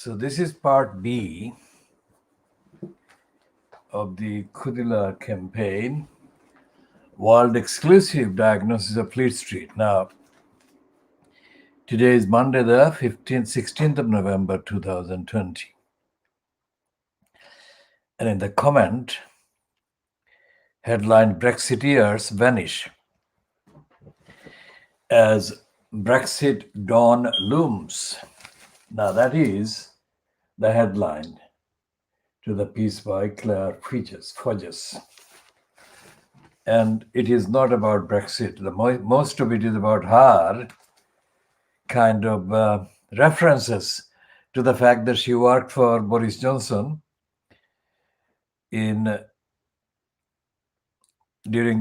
So this is part B of the Khoodeelaar campaign, world exclusive diagnosis of Fleet Street. Now, today is Monday, the 16th of November, 2020. And in the comment, headline, Brexiteers vanish as Brexit dawn looms. Now that is the headline to the piece by Claire Fudges. And it is not about Brexit. Most of it is about her kind of references to the fact that she worked for Boris Johnson during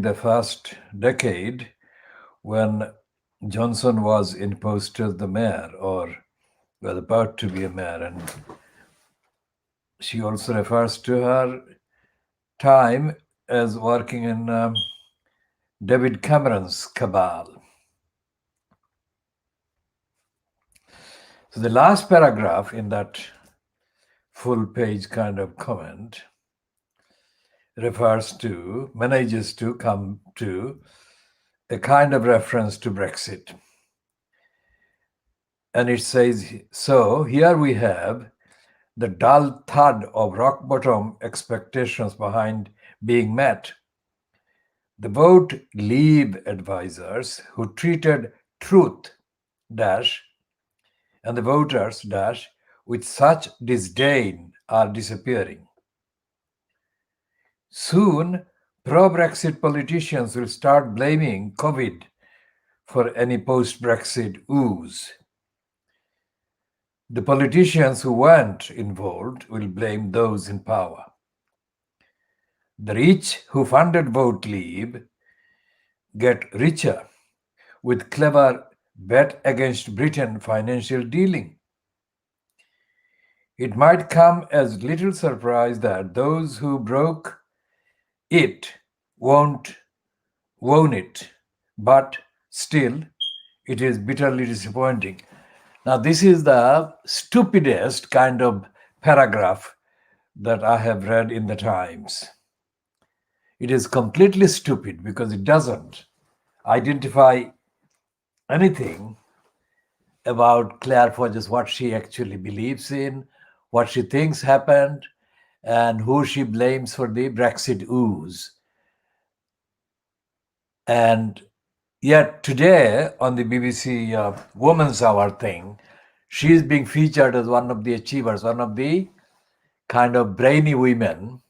the first decade when Johnson was in post as the mayor or was about to be a mayor. And she also refers to her time as working in David Cameron's cabal. So the last paragraph in that full page kind of comment manages to come to a kind of reference to Brexit. And it says, so here we have the dull thud of rock bottom expectations behind being met. The vote leave advisors who treated truth and the voters with such disdain are disappearing. Soon, pro-Brexit politicians will start blaming COVID for any post-Brexit ooze. The politicians who weren't involved will blame those in power. The rich who funded vote leave get richer with clever bet against Britain financial dealing. It might come as little surprise that those who broke it won't own it, but still it is bitterly disappointing. Now, this is the stupidest kind of paragraph that I have read in the Times. It is completely stupid because it doesn't identify anything about Claire Fudges, what she actually believes in, what she thinks happened, and who she blames for the Brexit ooze. And yet today on the BBC Women's Hour thing, she is being featured as one of the achievers, one of the kind of brainy women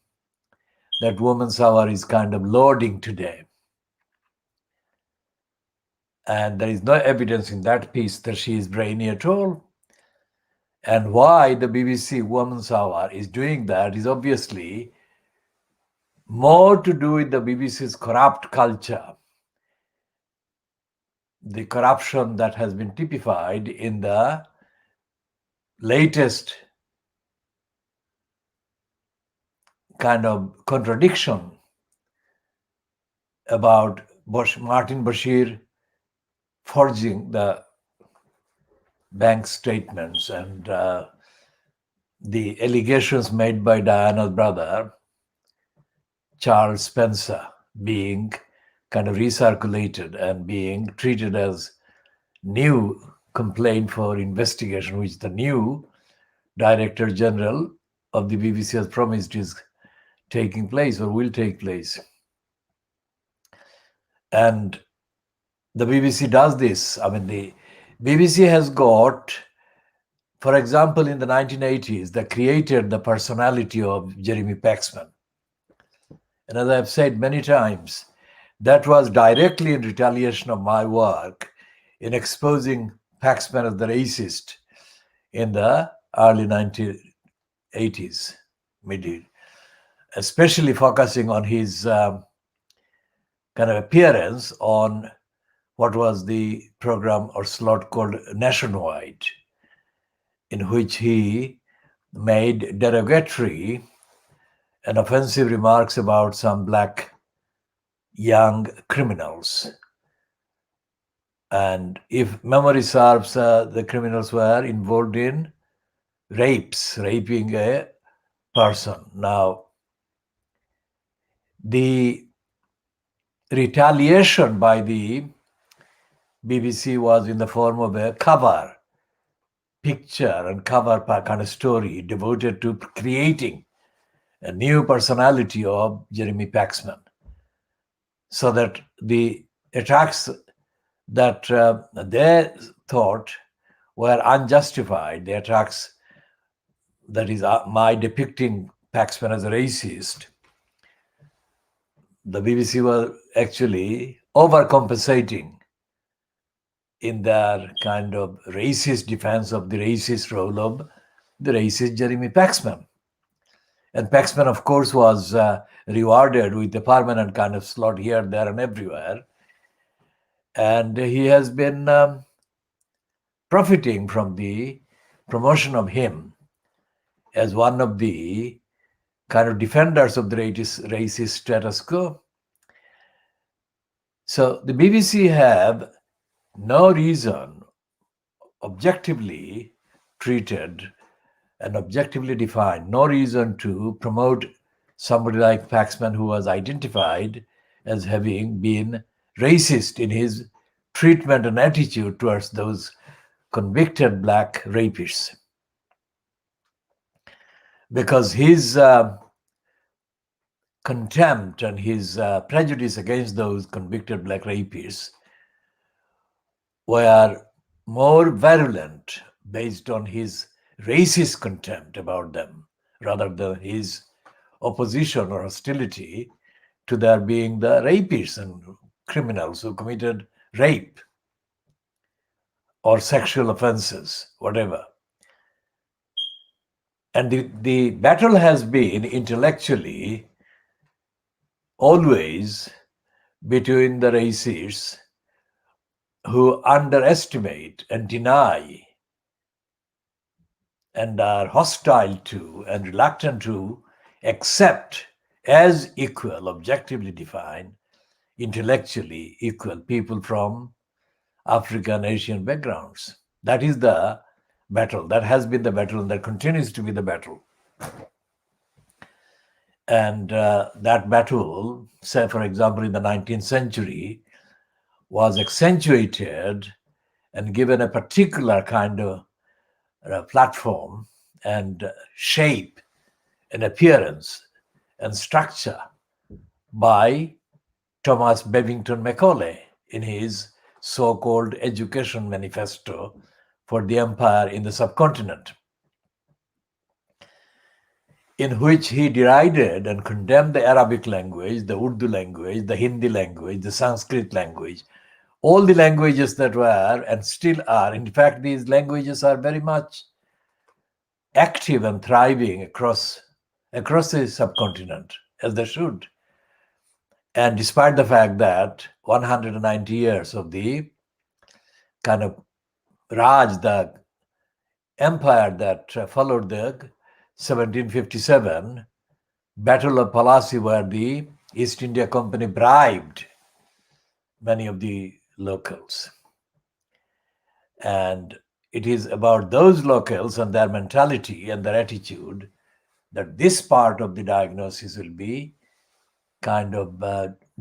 that Women's Hour is kind of lauding today. And there is no evidence in that piece that she is brainy at all. And why the BBC Women's Hour is doing that is obviously more to do with the BBC's corrupt culture, the corruption that has been typified in the latest kind of contradiction about Martin Bashir forging the bank statements and the allegations made by Diana's brother, Charles Spencer, being kind of recirculated and being treated as new complaint for investigation, which the new Director General of the BBC has promised is taking place or will take place. And the BBC does this. I mean, the BBC has got, for example, in the 1980s, they created the personality of Jeremy Paxman. And as I've said many times, that was directly in retaliation of my work in exposing Paxman as the racist in the early 1980s, especially focusing on his kind of appearance on what was the program or slot called Nationwide, in which he made derogatory and offensive remarks about some black young criminals. And if memory serves, the criminals were involved in raping a person. Now, the retaliation by the BBC was in the form of a cover picture and cover kind of story devoted to creating a new personality of Jeremy Paxman, so that the attacks that they thought were unjustified, the attacks, that is, my depicting Paxman as a racist, the BBC were actually overcompensating in their kind of racist defense of the racist role of the racist Jeremy Paxman. And Paxman, of course, was rewarded with a permanent kind of slot here, there, and everywhere. And he has been profiting from the promotion of him as one of the kind of defenders of the racist status quo. So the BBC have no reason, objectively treated and objectively defined, no reason to promote somebody like Paxman, who was identified as having been racist in his treatment and attitude towards those convicted black rapists. Because his contempt and his prejudice against those convicted black rapists were more virulent based on his racist contempt about them, rather than his opposition or hostility to their being the rapists and criminals who committed rape or sexual offenses, whatever. And the battle has been intellectually always between the racists who underestimate and deny and are hostile to and reluctant to accept as equal, objectively defined, intellectually equal people from African, Asian backgrounds. That is the battle. That has been the battle, and that continues to be the battle. And that battle, say, for example, in the 19th century, was accentuated and given a particular kind of platform and shape and appearance and structure by Thomas Babington Macaulay in his so-called Education Manifesto for the Empire in the Subcontinent, in which he derided and condemned the Arabic language, the Urdu language, the Hindi language, the Sanskrit language, all the languages that were and still are. In fact, these languages are very much active and thriving across the subcontinent, as they should. And despite the fact that 190 years of the kind of Raj, the empire that followed the 1757 Battle of Palasi, where the East India Company bribed many of the locals. And it is about those locals and their mentality and their attitude that this part of the diagnosis will be kind of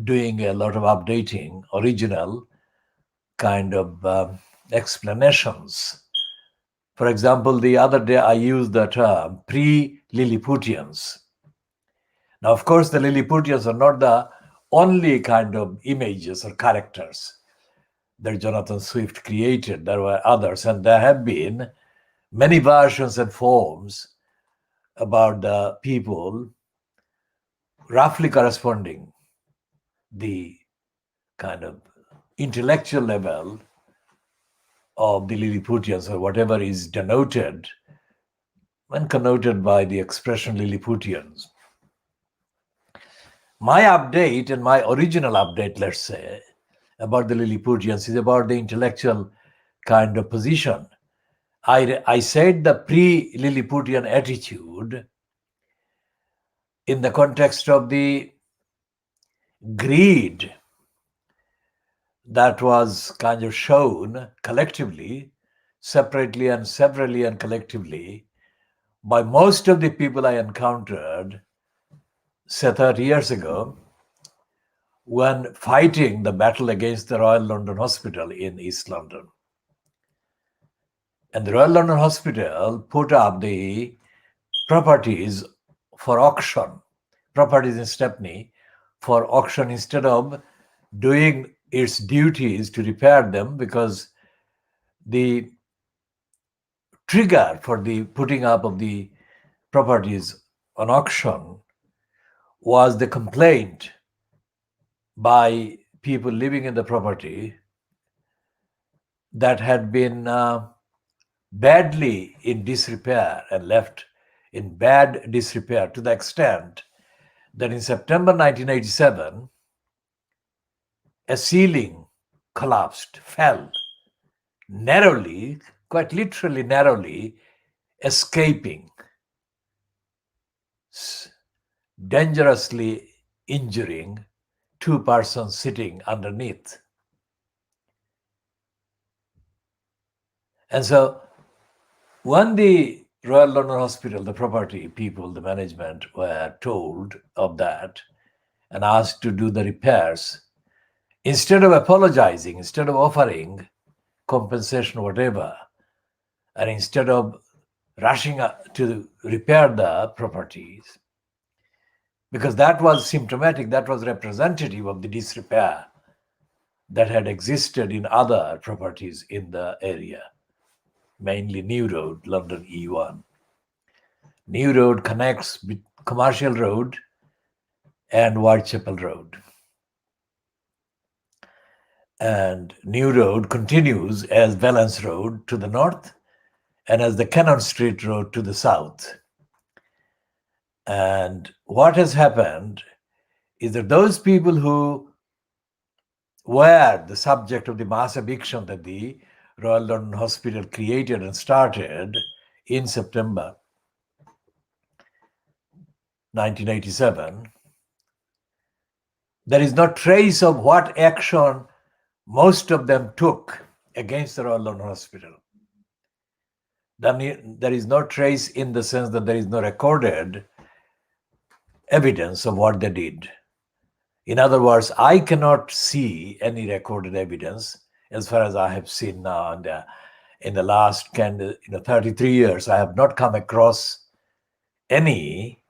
doing a lot of updating, original kind of explanations. For example, the other day I used the term pre-Lilliputians. Now, of course, the Lilliputians are not the only kind of images or characters that Jonathan Swift created. There were others, and there have been many versions and forms about the people roughly corresponding the kind of intellectual level of the Lilliputians, or whatever is denoted and connoted by the expression Lilliputians. My update and my original update, let's say, about the Lilliputians is about the intellectual kind of position. I said the pre-Lilliputian attitude in the context of the greed that was kind of shown collectively, separately and severally and collectively, by most of the people I encountered, say 30 years ago, when fighting the battle against the Royal London Hospital in East London. And the Royal London Hospital put up the properties for auction, properties in Stepney for auction instead of doing its duties to repair them, because the trigger for the putting up of the properties on auction was the complaint by people living in the property that had been badly in disrepair and left in bad disrepair, to the extent that in September 1987, a ceiling collapsed, fell, narrowly, quite literally narrowly, escaping, dangerously injuring two persons sitting underneath. And so when the Royal London Hospital, the property people, the management were told of that and asked to do the repairs, instead of apologizing, instead of offering compensation, whatever, and instead of rushing to repair the properties, because that was symptomatic, that was representative of the disrepair that had existed in other properties in the area, mainly New Road, London E1. New Road connects with Commercial Road and Whitechapel Road. And New Road continues as Valence Road to the north and as the Cannon Street Road to the south. And what has happened is that those people who were the subject of the mass eviction that the Royal London Hospital created and started in September 1987, there is no trace of what action most of them took against the Royal London Hospital. There is no trace in the sense that there is no recorded evidence of what they did. In other words, I cannot see any recorded evidence as far as I have seen now. And in the last 33 years, I have not come across any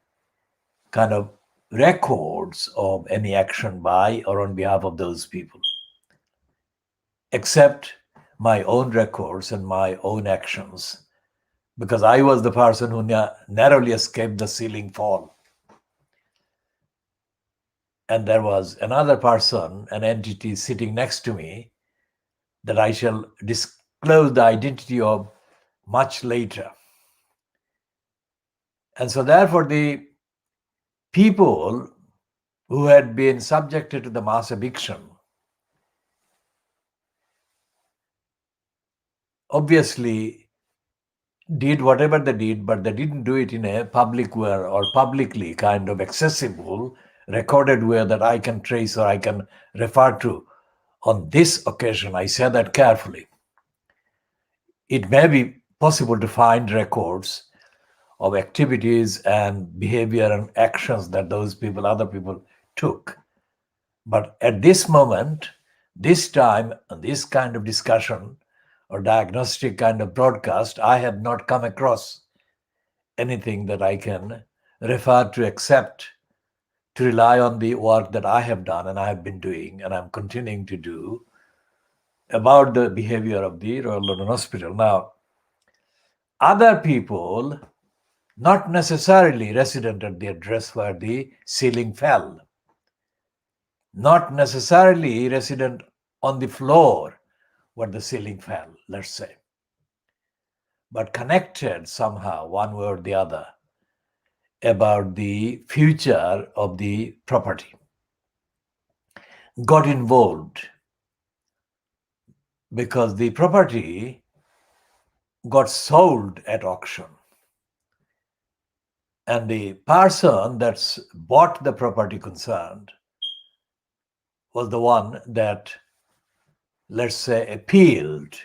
kind of records of any action by or on behalf of those people, except my own records and my own actions, because I was the person who narrowly escaped the ceiling fall. And there was another person, an entity sitting next to me that I shall disclose the identity of much later. And so therefore the people who had been subjected to the mass eviction obviously did whatever they did, but they didn't do it in a public way or publicly kind of accessible, recorded way that I can trace or I can refer to. On this occasion, I say that carefully. It may be possible to find records of activities and behavior and actions that those people, other people took. But at this moment, this time, and this kind of discussion or diagnostic kind of broadcast, I have not come across anything that I can refer to except to rely on the work that I have done and I have been doing and I'm continuing to do about the behavior of the Royal London Hospital. Now, other people, not necessarily resident at the address where the ceiling fell, not necessarily resident on the floor where the ceiling fell, let's say, but connected somehow, one way or the other, about the future of the property, got involved because the property got sold at auction. And the person that's bought the property concerned was the one that, let's say, appealed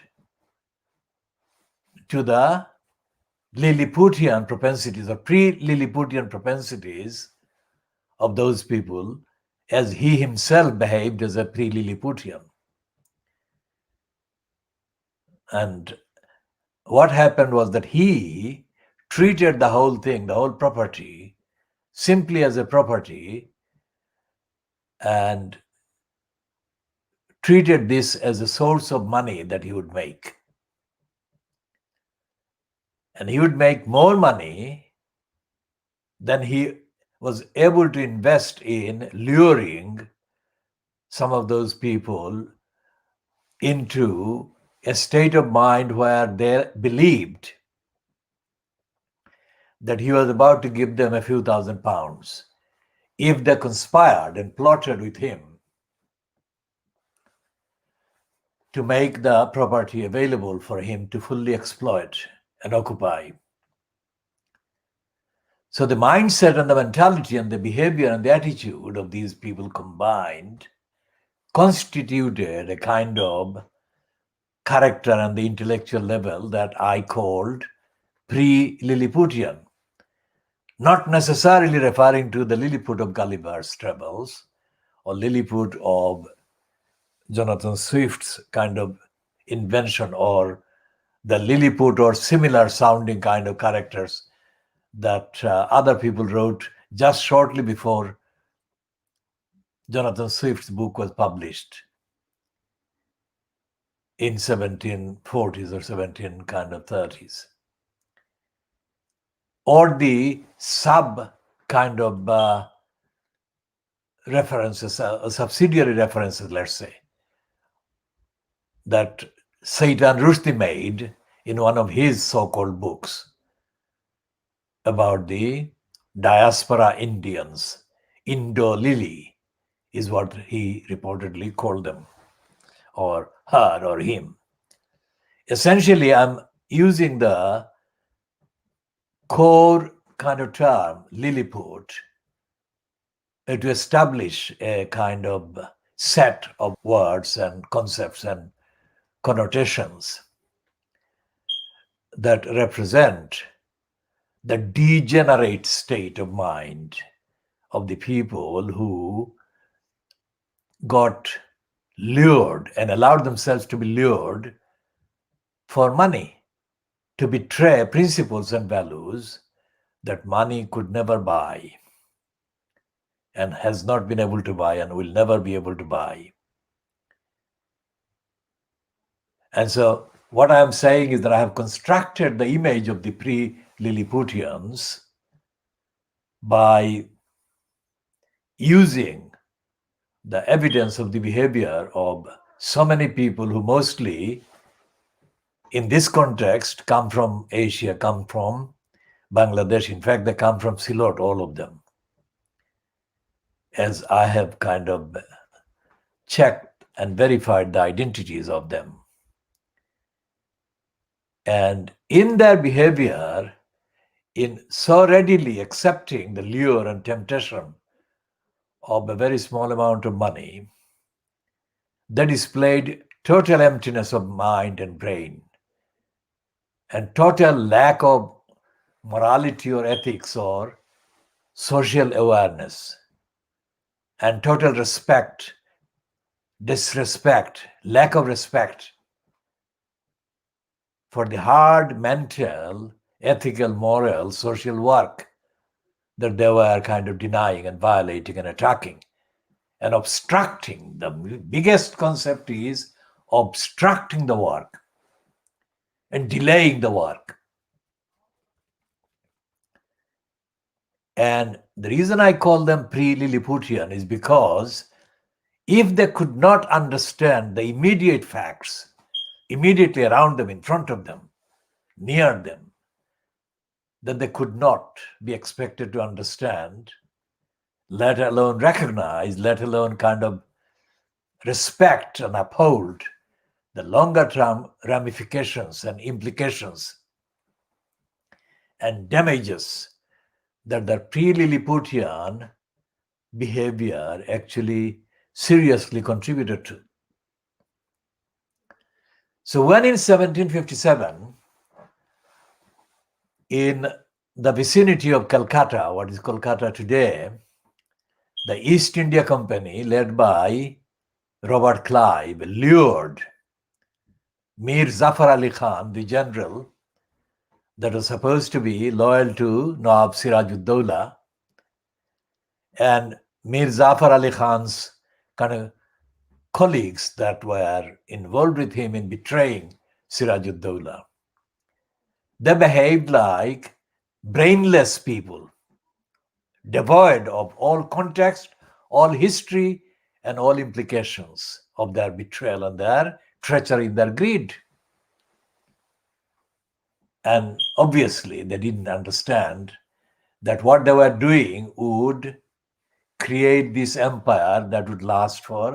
to the Lilliputian propensities or pre-Lilliputian propensities of those people, as he himself behaved as a pre-Lilliputian. And what happened was that he treated the whole thing, the whole property, simply as a property, and treated this as a source of money that he would make. And he would make more money than he was able to invest in luring some of those people into a state of mind where they believed that he was about to give them a few £1,000 if they conspired and plotted with him to make the property available for him to fully exploit and occupy. So the mindset and the mentality and the behavior and the attitude of these people combined constituted a kind of character and the intellectual level that I called pre-Lilliputian, not necessarily referring to the Lilliput of Gulliver's Travels or Lilliput of Jonathan Swift's kind of invention, or the Lilliput or similar sounding kind of characters that other people wrote just shortly before Jonathan Swift's book was published in 1740s or 1730s. Or the sub kind of references, subsidiary references, let's say, that Seitan Rushdie made in one of his so-called books about the diaspora Indians. Indo-Lili is what he reportedly called them, or her or him. Essentially, I'm using the core kind of term, Lilliput, to establish a kind of set of words and concepts and connotations that represent the degenerate state of mind of the people who got lured and allowed themselves to be lured for money, to betray principles and values that money could never buy and has not been able to buy and will never be able to buy. And so what I am saying is that I have constructed the image of the pre-Lilliputians by using the evidence of the behavior of so many people who mostly in this context come from Asia, come from Bangladesh. In fact, they come from Silot, all of them, as I have kind of checked and verified the identities of them. And in their behavior, in so readily accepting the lure and temptation of a very small amount of money, they displayed total emptiness of mind and brain and total lack of morality or ethics or social awareness, and total respect, disrespect, lack of respect for the hard mental, ethical, moral, social work that they were kind of denying and violating and attacking and obstructing. The biggest concept is obstructing the work and delaying the work. And the reason I call them pre-Lilliputian is because if they could not understand the immediate facts immediately around them, in front of them, near them, then they could not be expected to understand, let alone recognize, let alone kind of respect and uphold the longer term ramifications and implications and damages that the pre-Lilliputian behavior actually seriously contributed to. So when in 1757, In the vicinity of Calcutta, what is Kolkata today, the East India Company, led by Robert Clive, lured Mir Zafar Ali Khan, the general that was supposed to be loyal to Nawab Sirajuddaulah, and Mir Zafar Ali Khan's kind of colleagues that were involved with him in betraying Sirajuddaulah. They behaved like brainless people, devoid of all context, all history, and all implications of their betrayal and their treachery, their greed. And obviously, they didn't understand that what they were doing would create this empire that would last for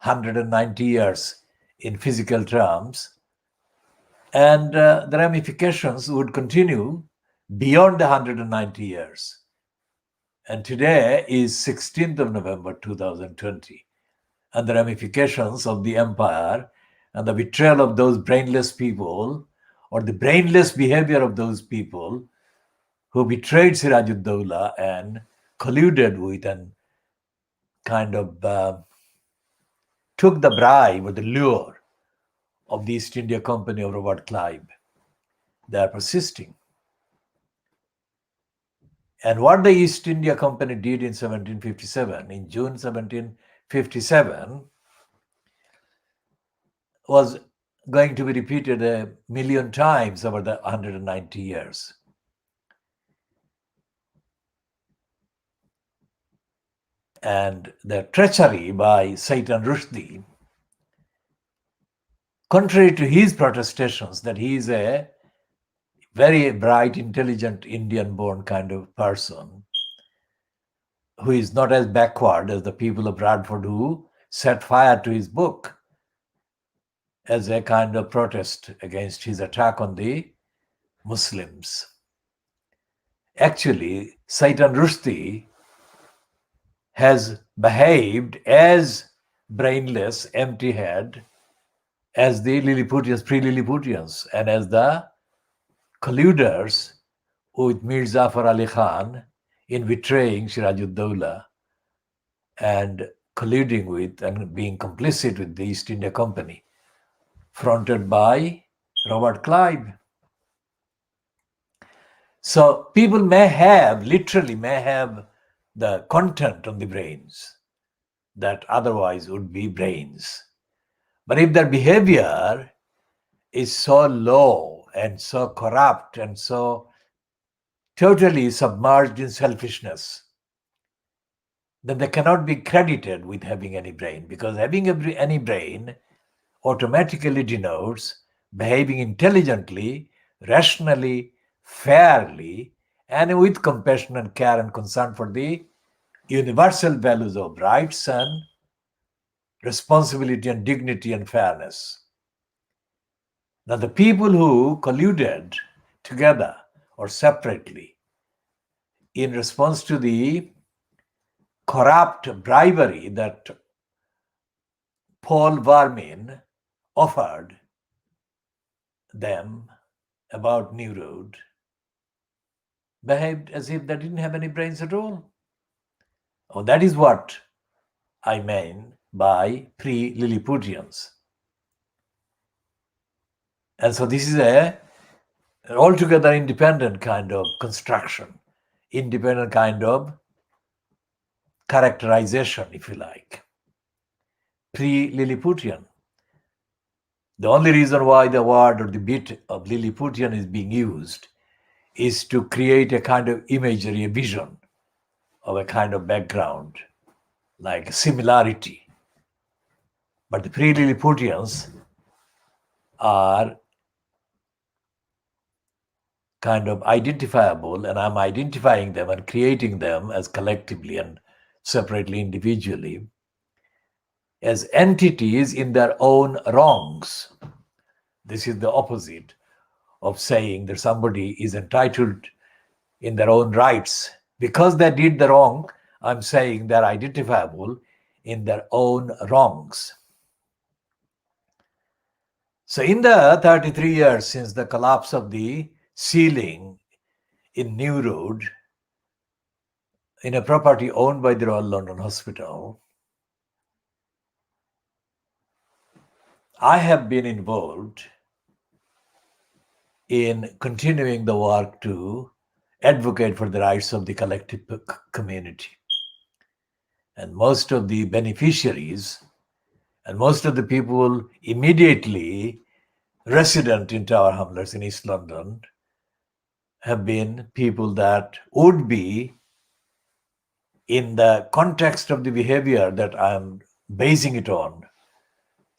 190 years in physical terms. And the ramifications would continue beyond the 190 years. And today is 16th of November 2020. And the ramifications of the empire and the betrayal of those brainless people, or the brainless behavior of those people who betrayed Sirajuddaulah and colluded with and kind of took the bribe or the lure of the East India Company of Robert Clive. They are persisting. And what the East India Company did in 1757, in June 1757, was going to be repeated 1,000,000 times over the 190 years. And the treachery by Saitan Rushdie, contrary to his protestations that he is a very bright, intelligent, Indian-born kind of person who is not as backward as the people of Bradford who set fire to his book as a kind of protest against his attack on the Muslims. Actually, Saitan Rushdie has behaved as brainless, empty-head as the Lilliputians, pre-Lilliputians, and as the colluders with Mir Zafar Ali Khan in betraying Sirajuddaulah and colluding with and being complicit with the East India Company, fronted by Robert Clive. So people literally may have the content on the brains that otherwise would be brains. But if their behavior is so low and so corrupt and so totally submerged in selfishness, then they cannot be credited with having any brain, because having any brain automatically denotes behaving intelligently, rationally, fairly, and with compassion and care and concern for the universal values of rights and responsibility and dignity and fairness. Now, the people who colluded together or separately in response to the corrupt bribery that Paul Varmin offered them about New Road behaved as if they didn't have any brains at all. Oh, that is what I mean by pre-Lilliputians. And so this is an altogether independent kind of construction, independent kind of characterization, if you like. Pre-Lilliputian. The only reason why the word or the bit of Lilliputian is being used is to create a kind of imagery, a vision of a kind of background, like similarity. But the pre-Lilliputians are kind of identifiable, and I'm identifying them and creating them as collectively and separately, individually, as entities in their own wrongs. This is the opposite of saying that somebody is entitled in their own rights. Because they did the wrong, I'm saying they're identifiable in their own wrongs. So in the 33 years since the collapse of the ceiling in New Road, in a property owned by the Royal London Hospital, I have been involved in continuing the work to advocate for the rights of the collective community. And most of the beneficiaries and most of the people immediately resident in Tower Hamlets in East London have been people that would be, in the context of the behavior that I'm basing it on,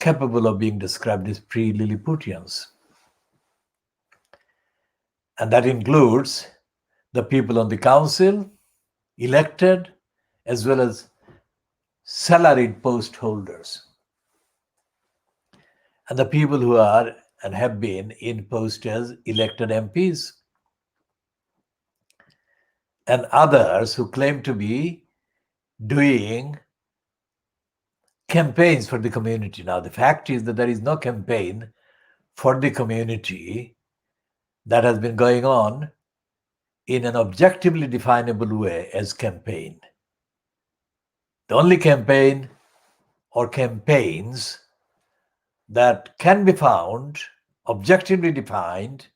capable of being described as pre-Lilliputians. And that includes the people on the council, elected, as well as salaried post holders. And the people who are and have been in post as elected MPs. And others who claim to be doing campaigns for the community. Now, the fact is that there is no campaign for the community that has been going on in an objectively definable way as campaign. The only campaign or campaigns that can be found objectively defined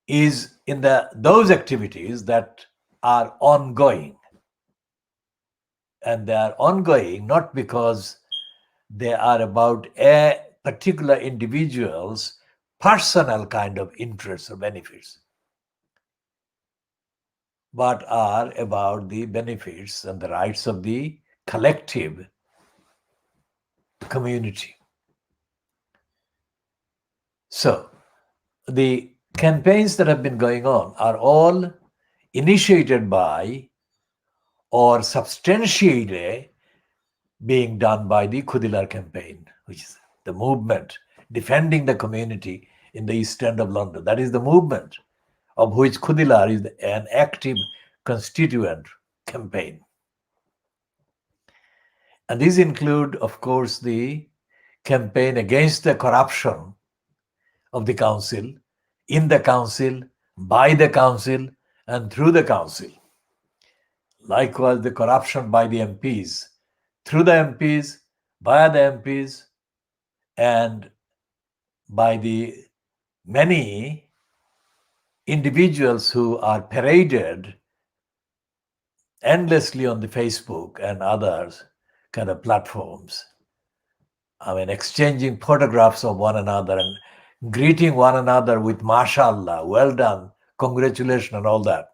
is in those activities that are ongoing. And they are ongoing not because they are about a particular individual's personal kind of interests or benefits, but are about the benefits and the rights of the collective community. So, the campaigns that have been going on are all initiated by or substantially being done by the Khoodeelaar campaign, which is the movement defending the community in the East End of London. That is the movement of which Khoodeelaar is an active constituent campaign. And these include, of course, the campaign against the corruption of the council, in the council, by the council, and through the council. Likewise, the corruption by the MPs, through the MPs, via the MPs, and by the many individuals who are paraded endlessly on the Facebook and others kind of platforms. I mean, exchanging photographs of one another and greeting one another with mashallah, well done, congratulations, and all that.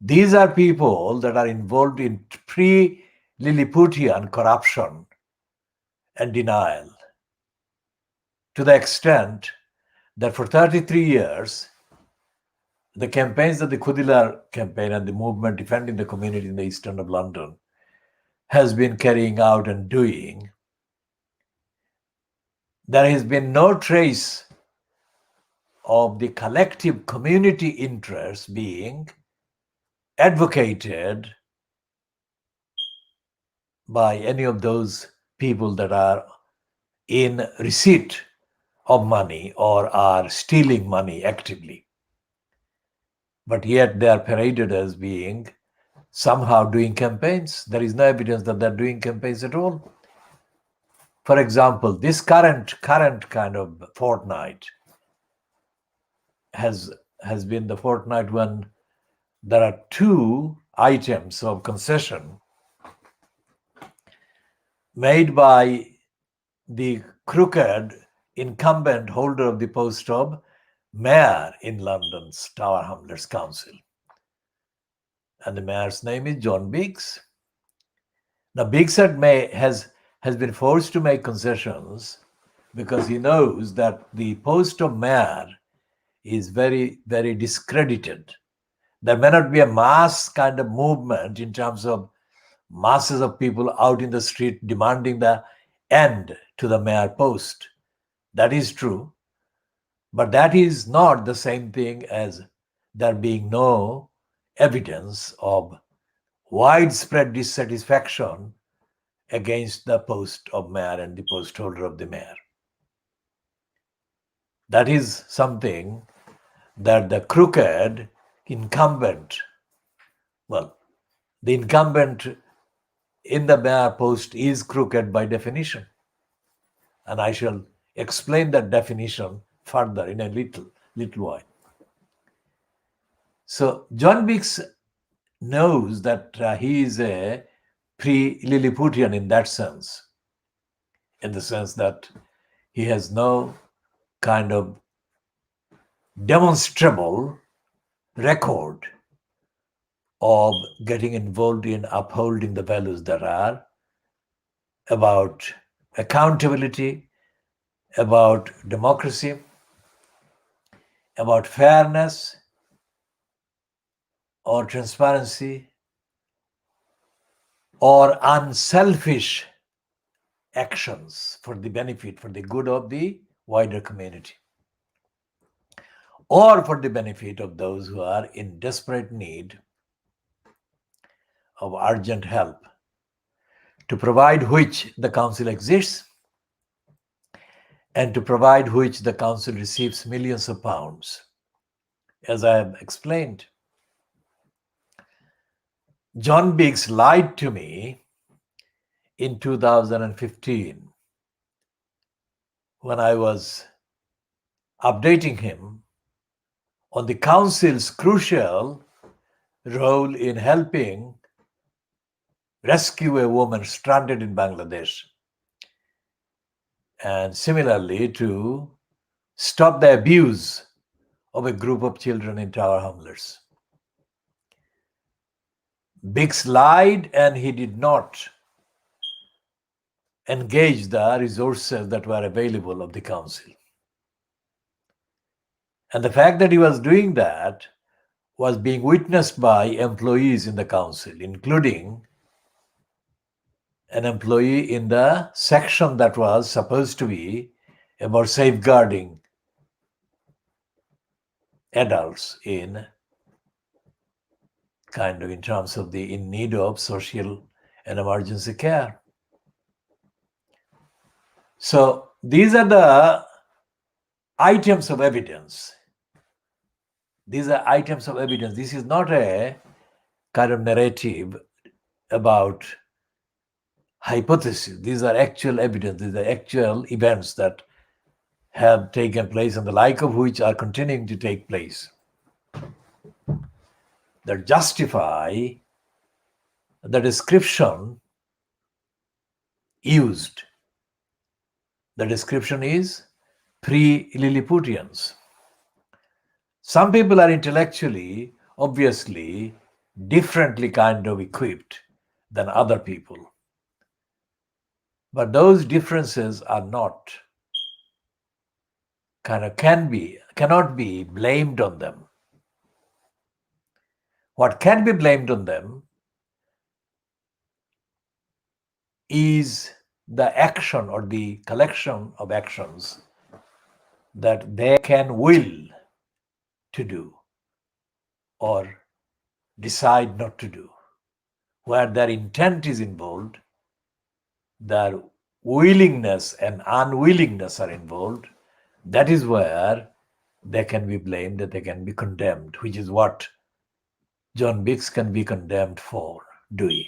These are people that are involved in pre-Lilliputian corruption and denial, to the extent that for 33 years, the campaigns of the Khoodeelaar campaign and the movement defending the community in the East End of London has been carrying out and doing, there has been no trace of the collective community interests being advocated by any of those people that are in receipt of money or are stealing money actively. But yet they are paraded as being somehow doing campaigns. There is no evidence that they're doing campaigns at all. For example, this current kind of fortnight has been the fortnight when there are two items of concession made by the crooked incumbent holder of the post of mayor in London's Tower Hamlets Council. And the mayor's name is John Biggs. Now, Biggs has been forced to make concessions because he knows that the post of mayor is very, very discredited. There may not be a mass kind of movement in terms of masses of people out in the street demanding the end to the mayor post. That is true. But that is not the same thing as there being no evidence of widespread dissatisfaction against the post of mayor and the post holder of the mayor. That is something that the crooked incumbent, well, the incumbent in the mayor post is crooked by definition. And I shall explain that definition further in a little while. So John Biggs knows that he is a pre-Lilliputian in that sense, in the sense that he has no kind of demonstrable record of getting involved in upholding the values that are about accountability, about democracy, about fairness or transparency, or unselfish actions for the benefit, for the good of the wider community, or for the benefit of those who are in desperate need of urgent help, to provide which the council exists, and to provide which the council receives millions of pounds. As I have explained, John Biggs lied to me in 2015 when I was updating him on the council's crucial role in helping rescue a woman stranded in Bangladesh, and similarly to stop the abuse of a group of children in Tower Hamlets. Biggs lied, and he did not engage the resources that were available of the council. And the fact that he was doing that was being witnessed by employees in the council, including an employee in the section that was supposed to be about safeguarding adults in terms of the in need of social and emergency care. So these are the items of evidence. These are items of evidence. This is not a kind of narrative about hypothesis. These are actual evidence. These are actual events that have taken place and the like of which are continuing to take place, that justify the description used. The description is pre-Lilliputians. Some people are intellectually, obviously, differently kind of equipped than other people. But those differences are not cannot be blamed on them. What can be blamed on them is the action or the collection of actions that they can will to do or decide not to do. Where their intent is involved, their willingness and unwillingness are involved, that is where they can be blamed, that they can be condemned, which is what John Biggs can be condemned for doing.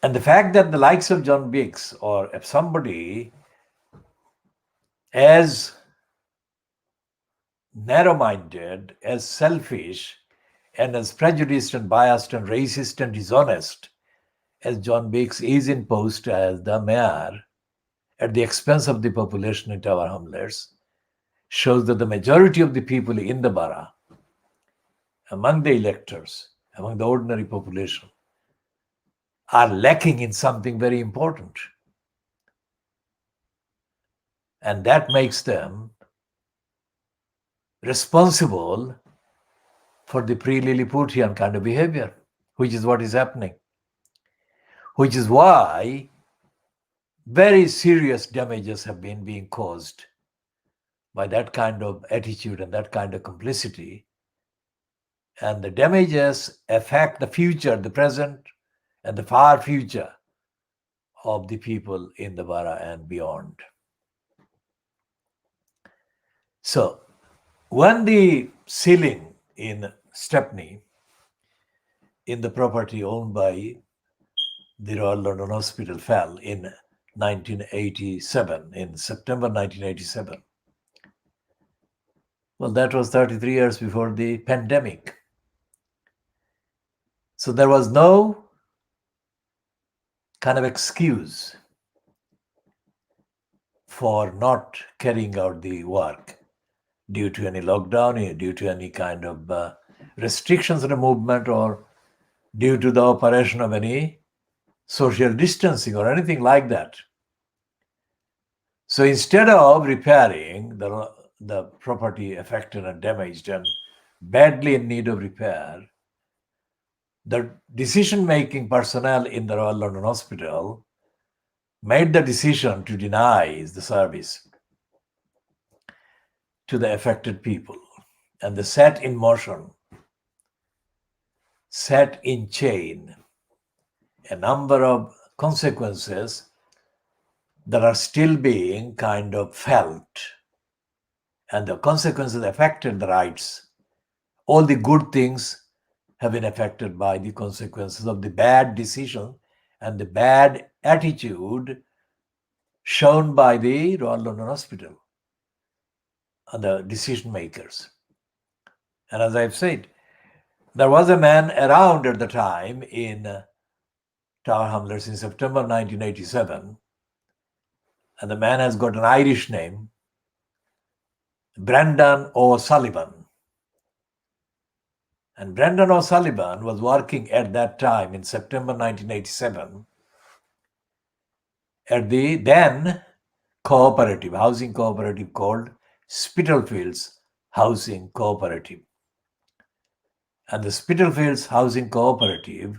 And the fact that the likes of John Biggs, or if somebody as narrow-minded, as selfish, and as prejudiced and biased and racist and dishonest as John Biggs is in post as the mayor at the expense of the population in Tower Hamlets, shows that the majority of the people in the borough, among the electors, among the ordinary population, are lacking in something very important. And that makes them responsible for the pre-Lilliputian kind of behavior, which is what is happening. Which is why very serious damages have been being caused by that kind of attitude and that kind of complicity. And the damages affect the future, the present, and the far future of the people in the borough and beyond. So when the ceiling in Stepney, in the property owned by the Royal London Hospital, fell in 1987, in September 1987. Well, that was 33 years before the pandemic. So there was no kind of excuse for not carrying out the work due to any lockdown, due to any kind of restrictions on the movement, or due to the operation of any social distancing or anything like that. So instead of repairing the property affected and damaged and badly in need of repair, the decision-making personnel in the Royal London Hospital made the decision to deny the service to the affected people. And they set in motion, set in chain, a number of consequences that are still being kind of felt. And the consequences affected the rights. All the good things have been affected by the consequences of the bad decision and the bad attitude shown by the Royal London Hospital and the decision makers. And as I've said, there was a man around at the time in Tower Hamlets in September 1987, and the man has got an Irish name, Brendan O'Sullivan. And Brendan O'Sullivan was working at that time in September 1987 at the then cooperative, housing cooperative called Spitalfields Housing Cooperative. And the Spitalfields Housing Cooperative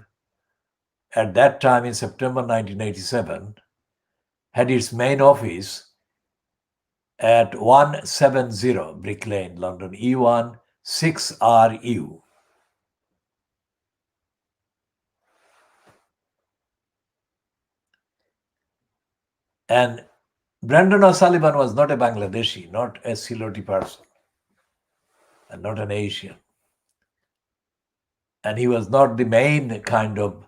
at that time in September 1987 had its main office at 170 Brick Lane, London, E1 6RU. And Brendan O'Sullivan was not a Bangladeshi, not a Siloti person, and not an Asian. And he was not the main kind of,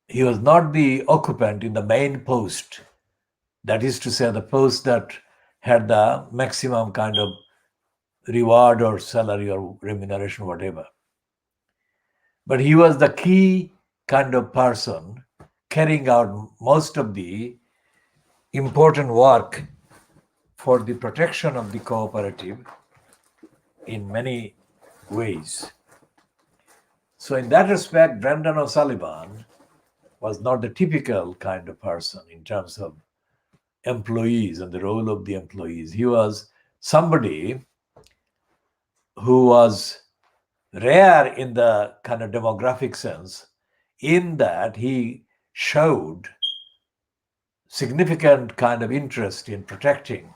he was not the occupant in the main post. That is to say, the post that had the maximum kind of reward or salary or remuneration, whatever. But he was the key kind of person carrying out most of the important work for the protection of the cooperative in many ways. So in that respect, Brendan O'Sullivan was not the typical kind of person in terms of employees and the role of the employees. He was somebody who was rare in the kind of demographic sense, in that he showed significant kind of interest in protecting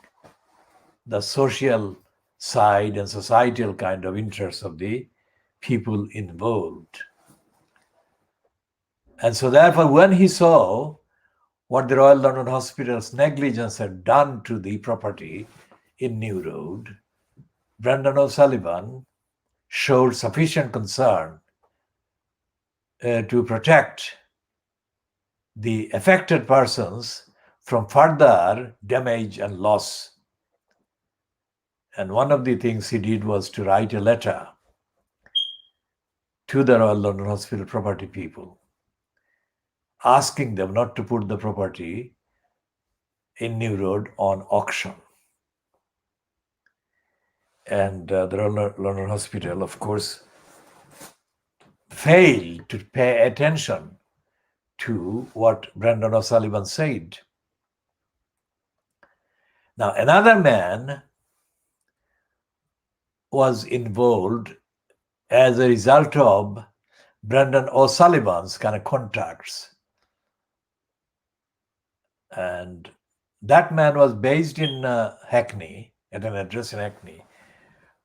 the social side and societal kind of interests of the people involved. And so therefore, when he saw what the Royal London Hospital's negligence had done to the property in New Road, Brendan O'Sullivan showed sufficient concern to protect the affected persons from further damage and loss. And one of the things he did was to write a letter to the Royal London Hospital property people, asking them not to put the property in New Road on auction. And the Royal London Hospital, of course, failed to pay attention to what Brendan O'Sullivan said. Now, another man was involved as a result of Brendan O'Sullivan's kind of contacts. And that man was based in Hackney, at an address in Hackney,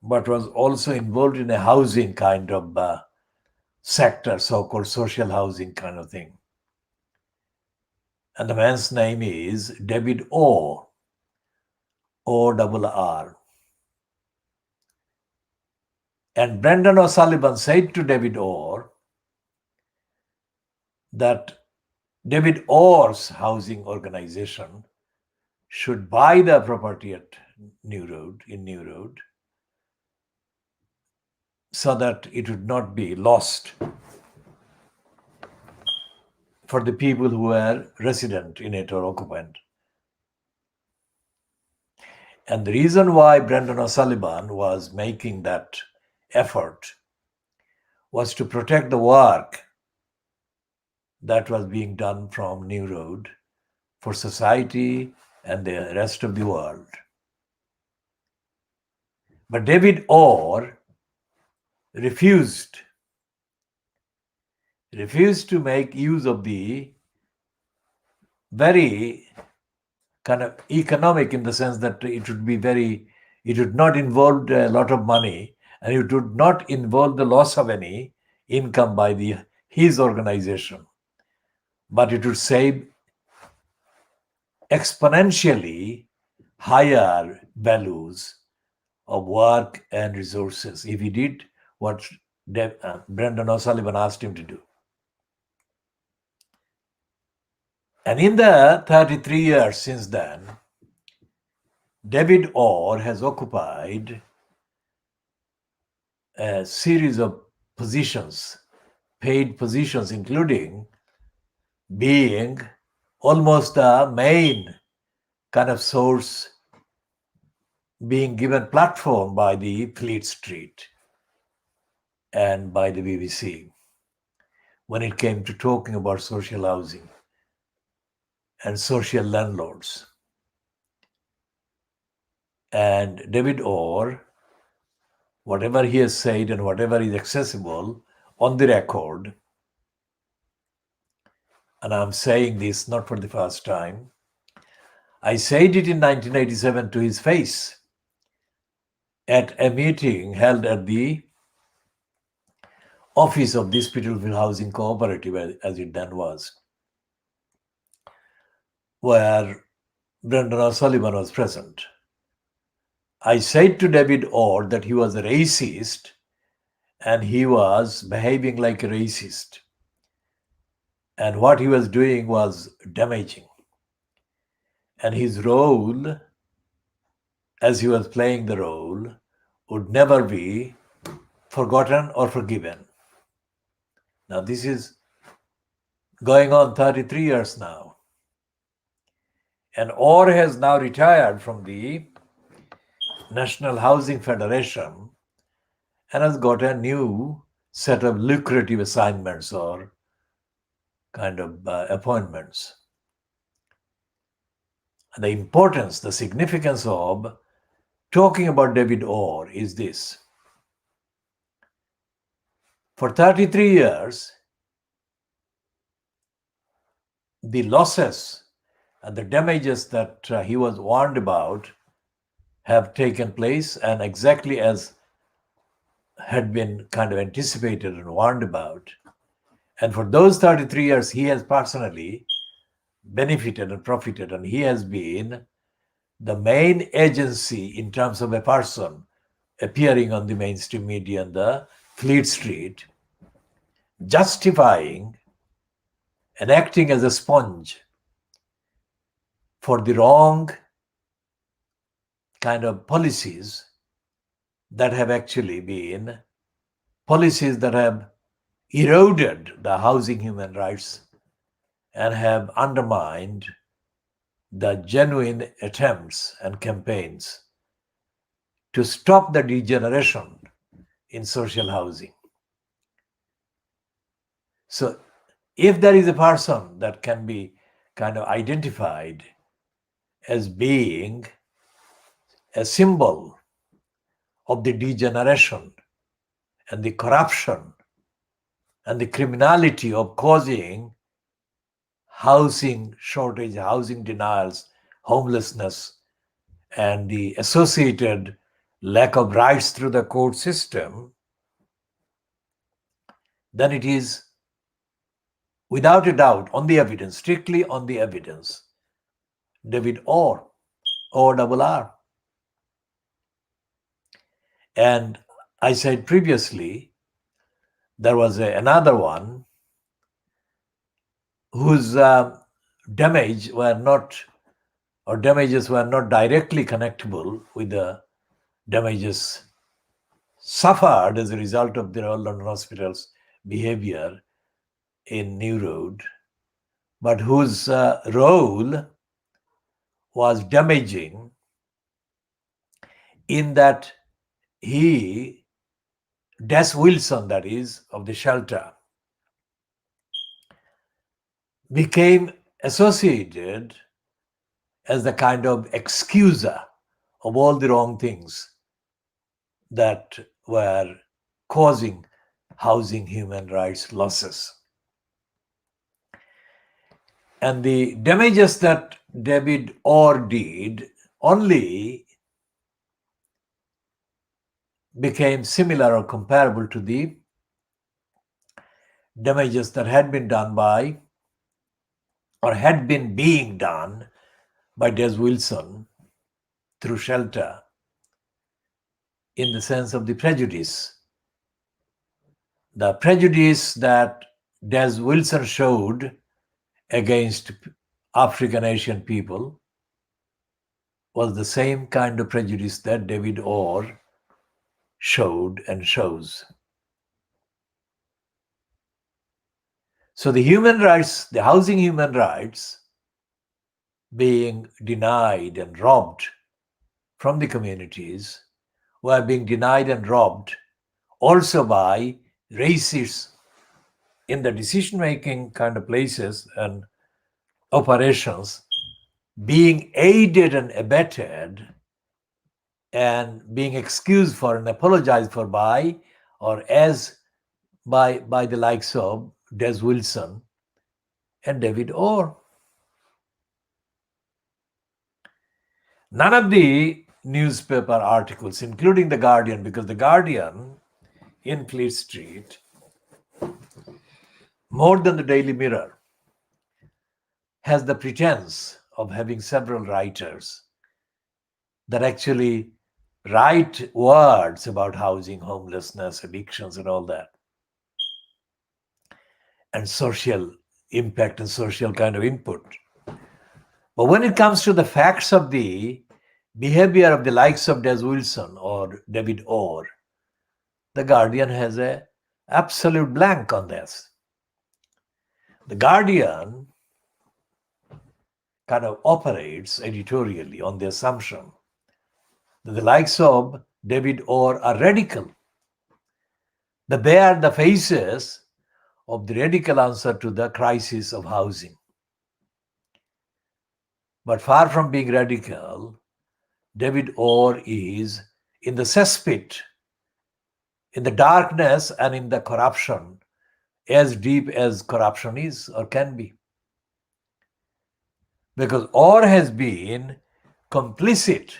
but was also involved in a housing kind of sector, so-called social housing kind of thing. And the man's name is David O'Rr. And Brendan O'Sullivan said to David Orr that David Orr's housing organization should buy the property at New Road, so that it would not be lost for the people who were resident in it or occupant. And the reason why Brendan O'Sullivan was making that effort was to protect the work that was being done from New Road for society and the rest of the world. But David Orr refused to make use of the very kind of economic, in the sense that it would not involve a lot of money, and it would not involve the loss of any income by his organization, but it would save exponentially higher values of work and resources if he did what Brendan O'Sullivan asked him to do. And in the 33 years since then, David Orr has occupied a series of positions, paid positions, including being almost the main kind of source, being given platform by the Fleet Street and by the BBC when it came to talking about social housing and social landlords. And David Orr, whatever he has said and whatever is accessible on the record, and I'm saying this not for the first time, I said it in 1987 to his face at a meeting held at the office of this Spitalfield Housing Cooperative, as it then was, where Brendan O'Sullivan was present. I said to David Orr that he was a racist and he was behaving like a racist. And what he was doing was damaging. And his role, as he was playing the role, would never be forgotten or forgiven. Now, this is going on 33 years now. And Orr has now retired from the National Housing Federation and has got a new set of lucrative assignments or kind of appointments. The importance, the significance of talking about David Orr is this. For 33 years, the losses and the damages that he was warned about have taken place, and exactly as had been kind of anticipated and warned about. And for those 33 years, he has personally benefited and profited, and he has been the main agency in terms of a person appearing on the mainstream media and the Fleet Street, justifying and acting as a sponge for the wrong kind of policies that have actually been policies that have eroded the housing human rights and have undermined the genuine attempts and campaigns to stop the degeneration in social housing. So if there is a person that can be kind of identified as being a symbol of the degeneration and the corruption and the criminality of causing housing shortage, housing denials, homelessness, and the associated lack of rights through the court system, then it is without a doubt, on the evidence, strictly on the evidence, David Orr, O-R-R. And I said previously, there was another one whose damages were not directly connectable with the damages suffered as a result of the Royal London Hospital's behavior in New Road, but whose role was damaging in that Des Wilson, that is, of the shelter, became associated as the kind of excuser of all the wrong things that were causing housing human rights losses. And the damages that David Orr did only became similar or comparable to the damages that had been done by, or had been being done by Des Wilson through shelter, in the sense of the prejudice. The prejudice that Des Wilson showed against African Asian people was the same kind of prejudice that David Orr showed and shows. So the human rights, the housing human rights being denied and robbed from the communities, were being denied and robbed also by racists in the decision-making kind of places and operations, being aided and abetted and being excused for and apologized for by, or as by the likes of Des Wilson and David Orr. None of the newspaper articles, including The Guardian, because The Guardian in Fleet Street, more than the Daily Mirror, has the pretense of having several writers that actually write words about housing, homelessness, evictions, and all that, and social impact and social kind of input. But when it comes to the facts of the behavior of the likes of Des Wilson or David Orr, The Guardian has an absolute blank on this. The Guardian kind of operates editorially on the assumption that the likes of David Orr are radical, that they are the faces of the radical answer to the crisis of housing. But far from being radical, David Orr is in the cesspit, in the darkness and in the corruption, as deep as corruption is or can be. Because Orr has been complicit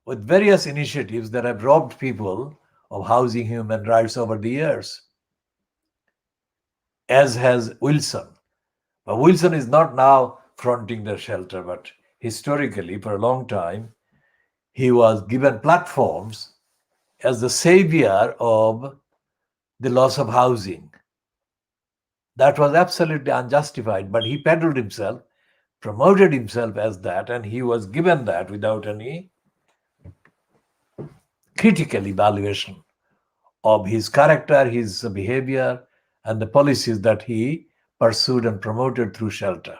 with various initiatives that have robbed people of housing human rights over the years, as has Wilson. But Wilson is not now fronting the shelter, but historically, for a long time, he was given platforms as the savior of the loss of housing. That was absolutely unjustified, but he peddled himself, promoted himself as that, and he was given that without any critical evaluation of his character, his behavior, and the policies that he pursued and promoted through shelter.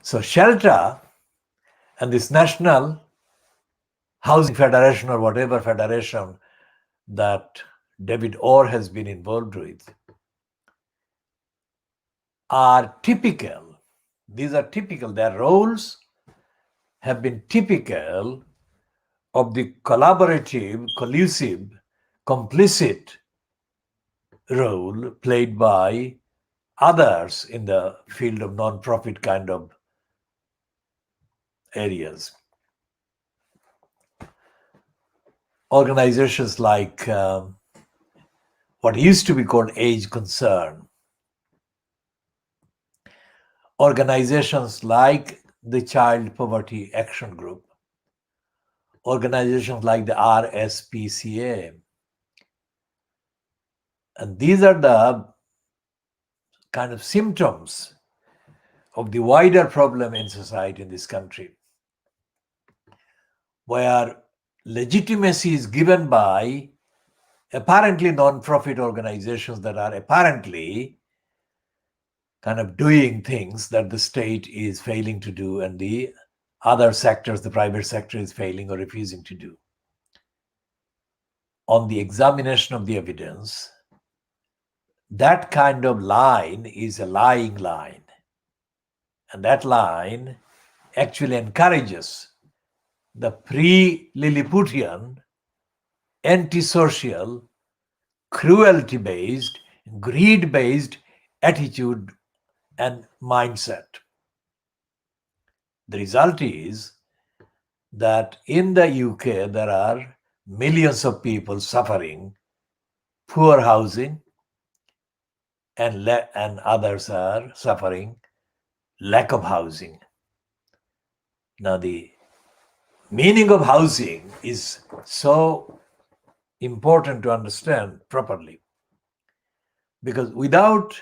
So shelter and this National Housing Federation, or whatever federation that David Orr has been involved with, are typical. These are typical. Their roles have been typical of the collaborative, collusive, complicit role played by others in the field of non-profit kind of areas. Organizations like what used to be called Age Concern, organizations like the Child Poverty Action Group, organizations like the RSPCA. And these are the kind of symptoms of the wider problem in society in this country, where legitimacy is given by apparently non-profit organizations that are apparently kind of doing things that the state is failing to do and the other sectors, the private sector, is failing or refusing to do. On the examination of the evidence, that kind of line is a lying line. And that line actually encourages the pre-Lilliputian, antisocial, cruelty-based, greed-based attitude and mindset. The result is that in the UK there are millions of people suffering poor housing, and others are suffering lack of housing. Now, the meaning of housing is so important to understand properly, because without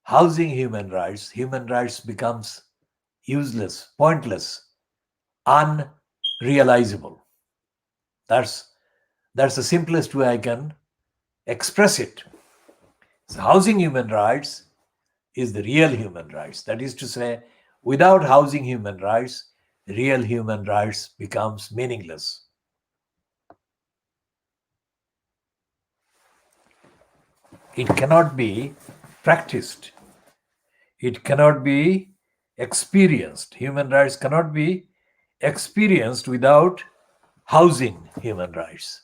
housing human rights becomes useless, pointless, unrealizable. That's the simplest way I can express it. So housing human rights is the real human rights. That is to say, without housing human rights, real human rights becomes meaningless. It cannot be practiced. It cannot be experienced. Human rights cannot be experienced without housing human rights.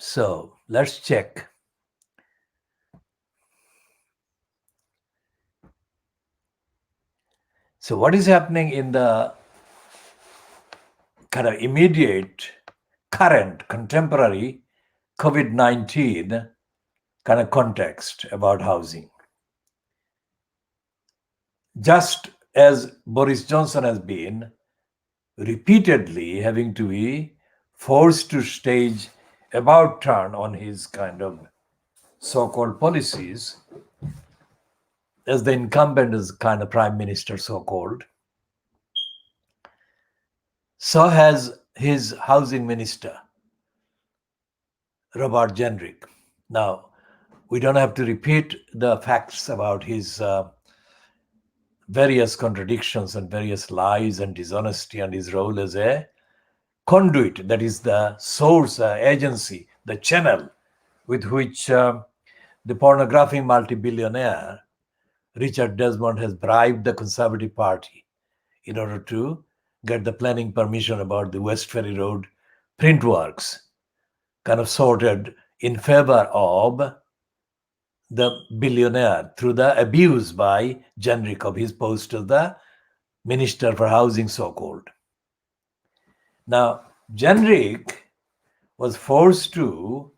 So let's check. So what is happening in the kind of immediate, current, contemporary COVID-19 kind of context about housing? Just as Boris Johnson has been repeatedly having to be forced to stage about turn on his kind of so-called policies as the incumbent as kind of prime minister, so-called, so has his housing minister, Robert Jenrick. Now, we don't have to repeat the facts about his various contradictions and various lies and dishonesty and his role as a conduit, that is the source, agency, the channel with which the pornographic multi-billionaire Richard Desmond has bribed the Conservative Party in order to get the planning permission about the West Ferry Road print works, kind of sorted in favor of the billionaire through the abuse by Jenrick of his post as the Minister for Housing, so-called. Now, Jenrick was forced to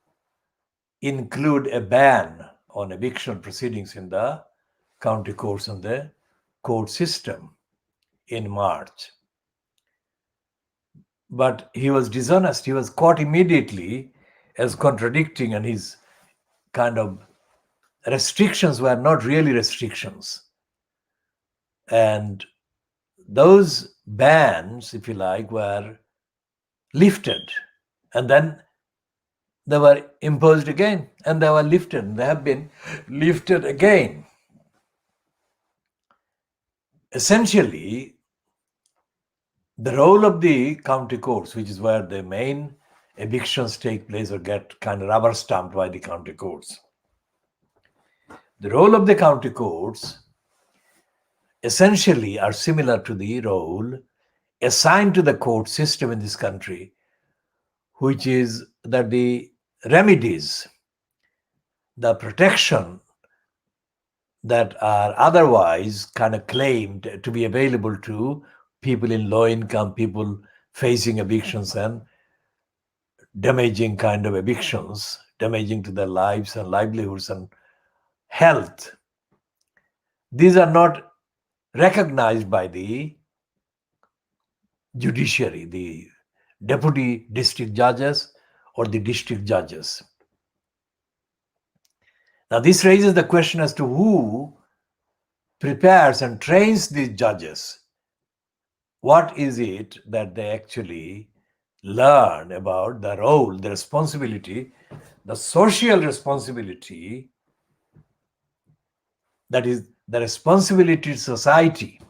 include a ban on eviction proceedings in the county courts and the court system in March. But he was dishonest. He was caught immediately as contradicting, and his kind of restrictions were not really restrictions. And those bans, if you like, were lifted, and then they were imposed again, and they were lifted, and they have been lifted again. Essentially, the role of the county courts, which is where the main evictions take place or get kind of rubber stamped by the county courts, the role of the county courts essentially are similar to the role assigned to the court system in this country, which is that the remedies, the protection that are otherwise kind of claimed to be available to people in low income, people facing evictions and damaging kind of evictions, damaging to their lives and livelihoods and health, these are not recognized by the judiciary, the deputy district judges or the district judges. Now, this raises the question as to who prepares and trains these judges. What is it that they actually learn about the role, the responsibility, the social responsibility, that is the responsibility to society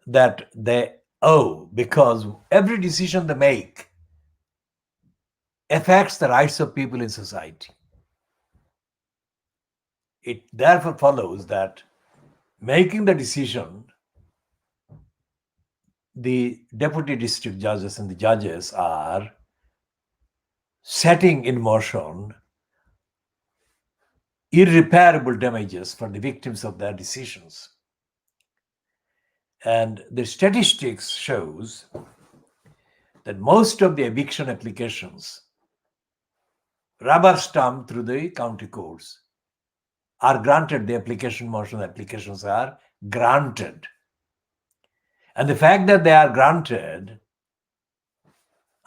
that they owe, because every decision they make affects the rights of people in society. It therefore follows that making the decision, the deputy district judges and the judges are setting in motion irreparable damages for the victims of their decisions. And the statistics shows that most of the eviction applications, rubber stamped through the county courts, are granted. The application motion applications are granted. And the fact that they are granted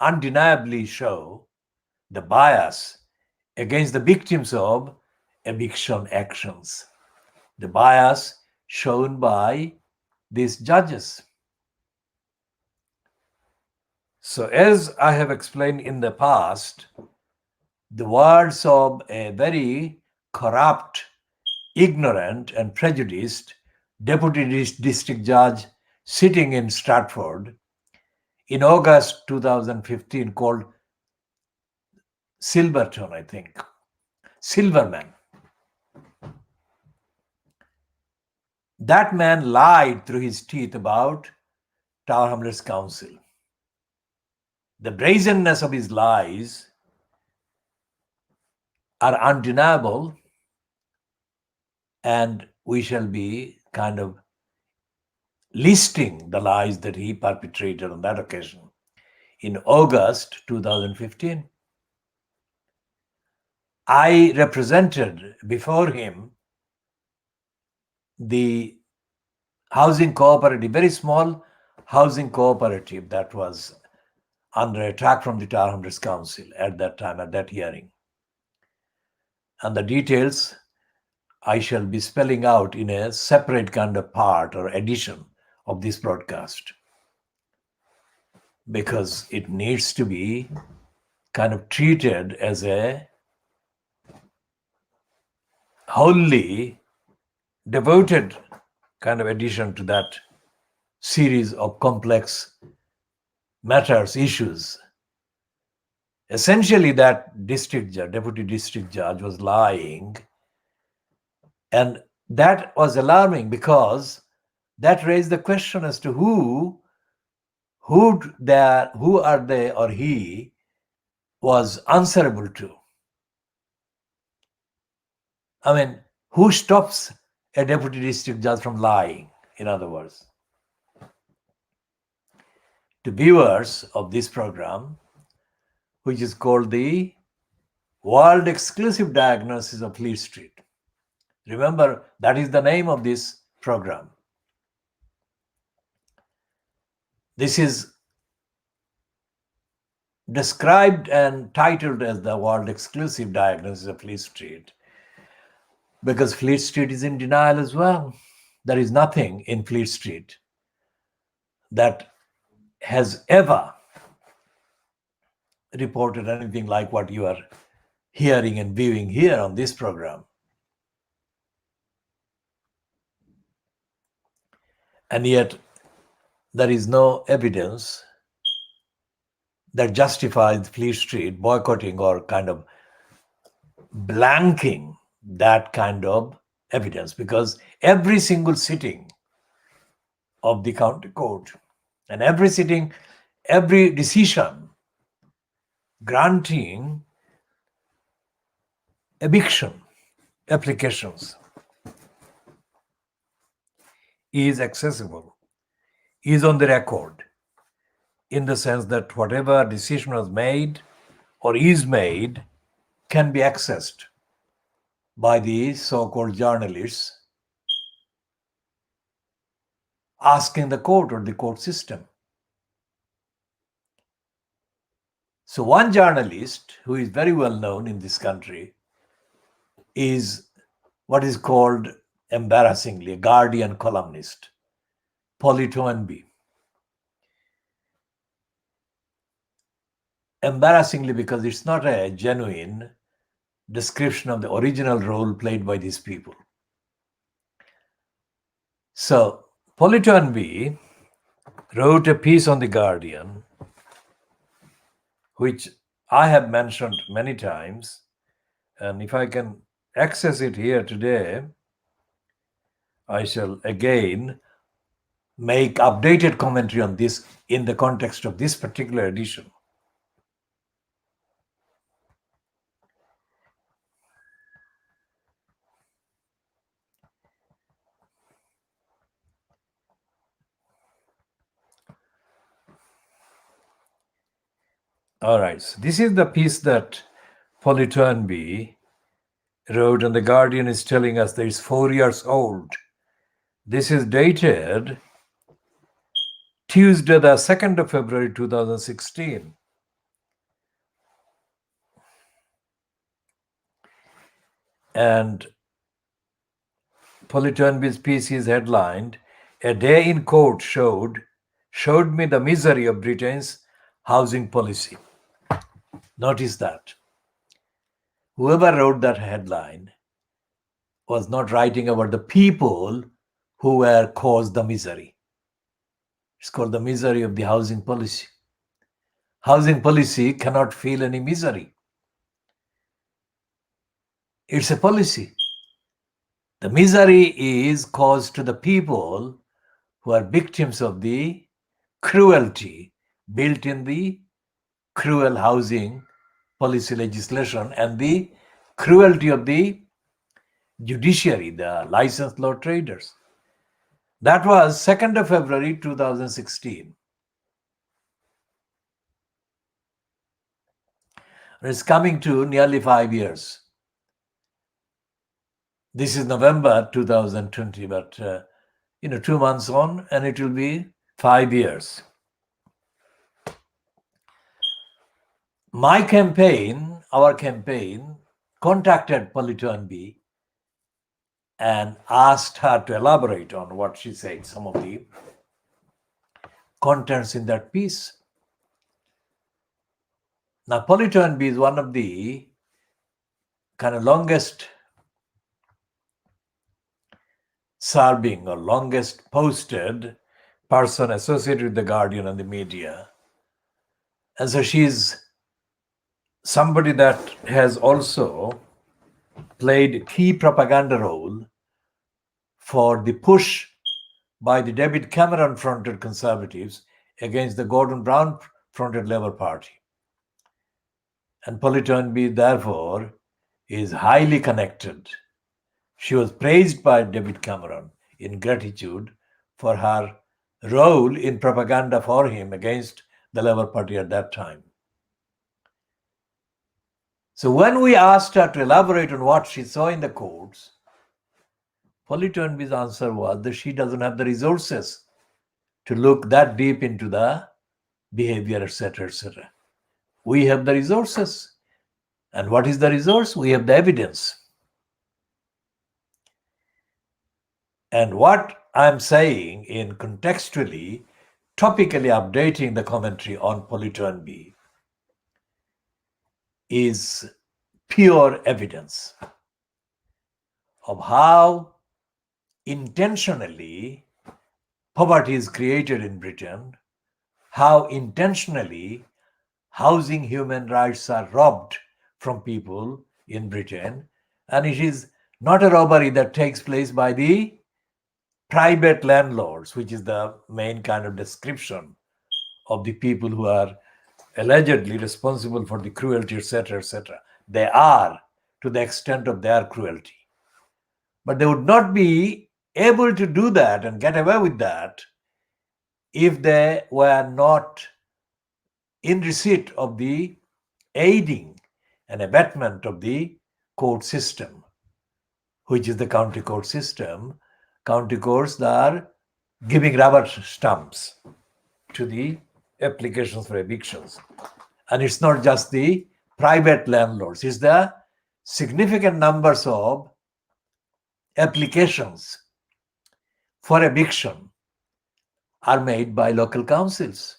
undeniably show the bias against the victims of eviction actions, the bias shown by these judges. So, as I have explained in the past, the words of a very corrupt, ignorant, and prejudiced deputy district judge sitting in Stratford in August 2015 called Silverton, I think, Silverman. That man lied through his teeth about Tower Hamlets Council. The brazenness of his lies are undeniable, and we shall be kind of listing the lies that he perpetrated on that occasion in August 2015. I represented before him the housing cooperative, very small housing cooperative that was under attack from the Tower Hamlets Council at that time, at that hearing. And the details I shall be spelling out in a separate kind of part or edition of this broadcast, because it needs to be kind of treated as a wholly devoted kind of addition to that series of complex matters, issues. Essentially, that district judge, deputy district judge, was lying, and that was alarming because that raised the question as to who are they or he was answerable to. I mean, who stops a deputy district judge from lying, in other words? To viewers of this program, which is called the World Exclusive Diagnosis of Fleet Street. Remember, that is the name of this program. This is described and titled as the World Exclusive Diagnosis of Fleet Street because Fleet Street is in denial as well. There is nothing in Fleet Street that has ever reported anything like what you are hearing and viewing here on this program. And yet, there is no evidence that justifies Fleet Street boycotting or kind of blanking that kind of evidence, because every single sitting of the county court and every decision granting eviction applications is accessible, is on the record, in the sense that whatever decision was made or is made can be accessed by the so-called journalists asking the court or the court system. So one journalist who is very well known in this country is what is called, embarrassingly, a Guardian columnist, Politoanbi. Embarrassingly, because it's not a genuine description of the original role played by these people. So Politoanbi wrote a piece on the Guardian, which I have mentioned many times, and if I can access it here today, I shall again make updated commentary on this in the context of this particular edition. All right, so this is the piece that Politoanbi wrote, and the Guardian is telling us that it's 4 years old. This is dated Tuesday, the 2nd of February 2016. And Politoanbi's piece is headlined, "A Day in Court showed me the misery of Britain's housing policy." Notice that. Whoever wrote that headline was not writing about the people who were caused the misery. It's called the misery of the housing policy. Housing policy cannot feel any misery. It's a policy. The misery is caused to the people who are victims of the cruelty built in the cruel housing policy legislation and the cruelty of the judiciary, the licensed law traders. That was 2nd of February 2016. It's coming to nearly 5 years. This is November 2020, but 2 months on and it will be 5 years. My campaign, our campaign, contacted Politoanbi and asked her to elaborate on what she said, some of the contents in that piece. Now, Politoanbi is one of the kind of longest serving or longest posted person associated with the Guardian and the media. And so she's somebody that has also played a key propaganda role for the push by the David Cameron-fronted Conservatives against the Gordon Brown-fronted Labour Party. And Politoanbi, therefore, is highly connected. She was praised by David Cameron in gratitude for her role in propaganda for him against the Labour Party at that time. So when we asked her to elaborate on what she saw in the courts, Politoanbi's answer was that she doesn't have the resources to look that deep into the behavior, etc., etc. We have the resources. And what is the resource? We have the evidence. And what I'm saying in contextually, topically updating the commentary on Politoanbi is pure evidence of how intentionally poverty is created in Britain, how intentionally housing human rights are robbed from people in Britain, and it is not a robbery that takes place by the private landlords, which is the main kind of description of the people who are allegedly responsible for the cruelty, etc., etc. They are, to the extent of their cruelty. But they would not be able to do that and get away with that if they were not in receipt of the aiding and abetment of the court system, which is the county court system. County courts are giving rubber stamps to the applications for evictions. And it's not just the private landlords, it's the significant numbers of applications for eviction are made by local councils.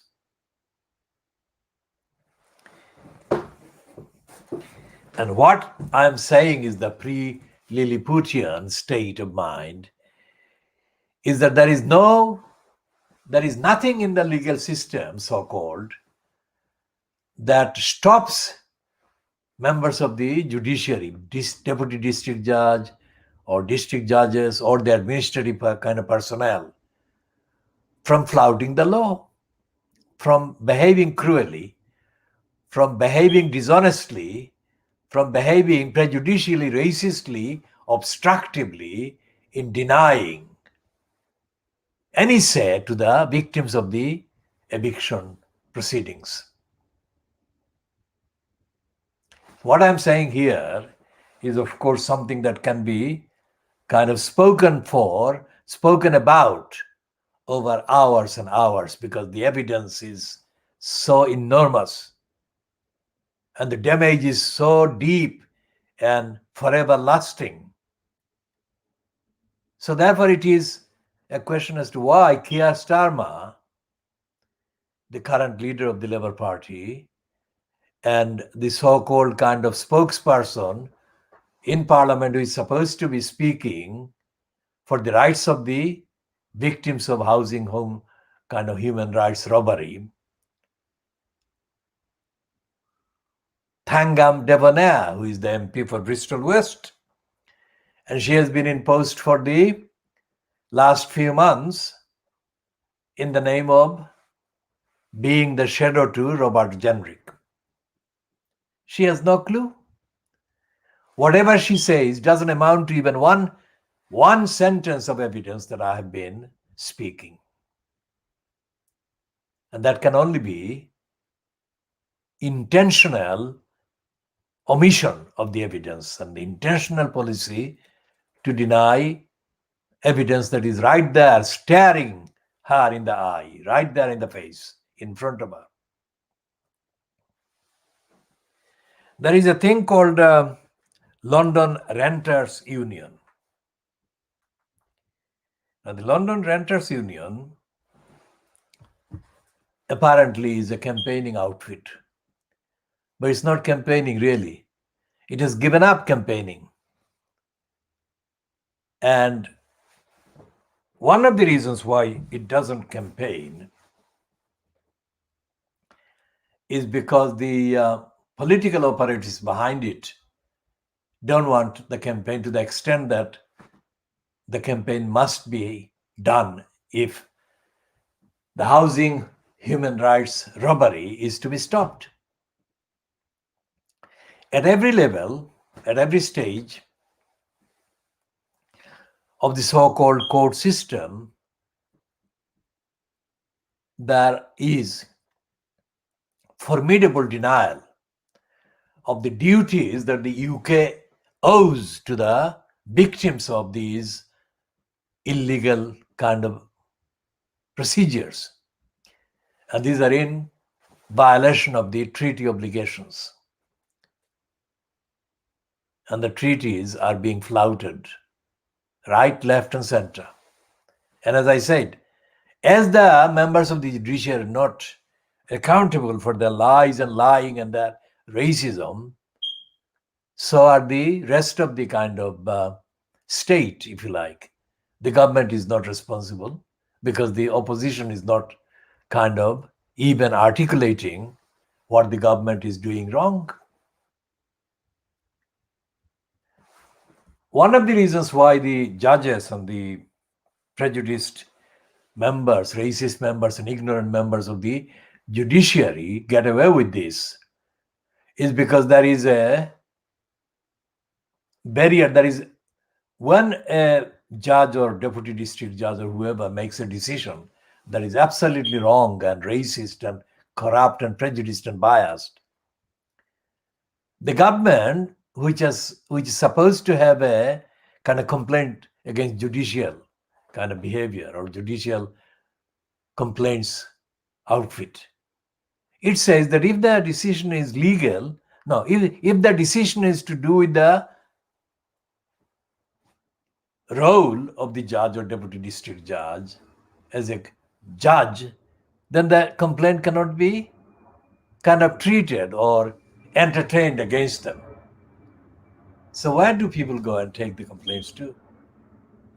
And what I'm saying is the pre-Lilliputian state of mind is that there is nothing in the legal system, so-called, that stops members of the judiciary, deputy district judge or district judges or the administrative kind of personnel from flouting the law, from behaving cruelly, from behaving dishonestly, from behaving prejudicially, racistly, obstructively in denying any say to the victims of the eviction proceedings. What I'm saying here is, of course, something that can be kind of spoken about over hours and hours, because the evidence is so enormous and the damage is so deep and forever lasting. So therefore it is a question as to why Keir Starmer, the current leader of the Labour Party, and the so-called kind of spokesperson in Parliament who is supposed to be speaking for the rights of the victims of housing home kind of human rights robbery, Thangam Debonair, who is the MP for Bristol West, and she has been in post for the last few months in the name of being the shadow to Robert Jenrick. She has no clue. Whatever she says doesn't amount to even one sentence of evidence that I have been speaking. And that can only be intentional omission of the evidence and the intentional policy to deny evidence that is right there, staring her in the eye, right there in the face, in front of her. There is a thing called London Renters Union. Now, the London Renters Union apparently is a campaigning outfit, but it's not campaigning really. It has given up campaigning. And one of the reasons why it doesn't campaign is because the political operatives behind it don't want the campaign to the extent that the campaign must be done if the housing human rights robbery is to be stopped. At every level, at every stage of the so-called court system, there is formidable denial of the duties that the UK owes to the victims of these illegal kind of procedures. And these are in violation of the treaty obligations. And the treaties are being flouted right, left, and center. And as I said, as the members of the judiciary are not accountable for their lies and lying and their racism, so are the rest of the kind of state, if you like. The government is not responsible because the opposition is not kind of even articulating what the government is doing wrong. One of the reasons why the judges and the prejudiced members, racist members and ignorant members of the judiciary get away with this is because there is a barrier. There is when a judge or deputy district judge or whoever makes a decision that is absolutely wrong and racist and corrupt and prejudiced and biased, the government, which is supposed to have a kind of complaint against judicial kind of behavior or judicial complaints outfit. It says that if the decision is legal, no, if the decision is to do with the role of the judge or deputy district judge as a judge, then the complaint cannot be kind of treated or entertained against them. So where do people go and take the complaints to?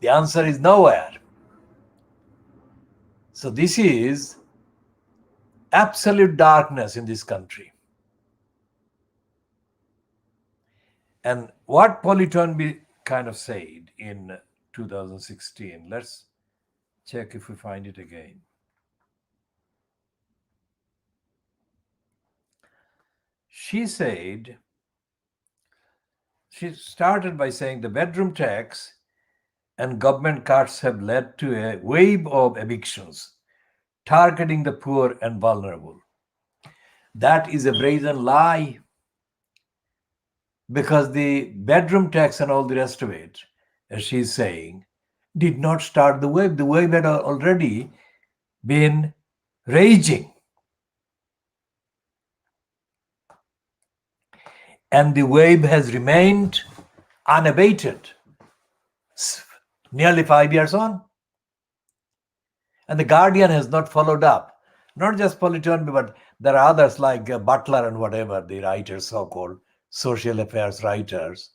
The answer is nowhere. So this is absolute darkness in this country. And what Polly Toynbee kind of said in 2016, let's check if we find it again. She said, she started by saying the bedroom tax and government cuts have led to a wave of evictions, targeting the poor and vulnerable. That is a brazen lie, because the bedroom tax and all the rest of it, as she's saying, did not start the wave. The wave had already been raging. And the wave has remained unabated, nearly 5 years on. And the Guardian has not followed up. Not just Polly Toynbee, but there are others like Butler and whatever, the writers, so-called social affairs writers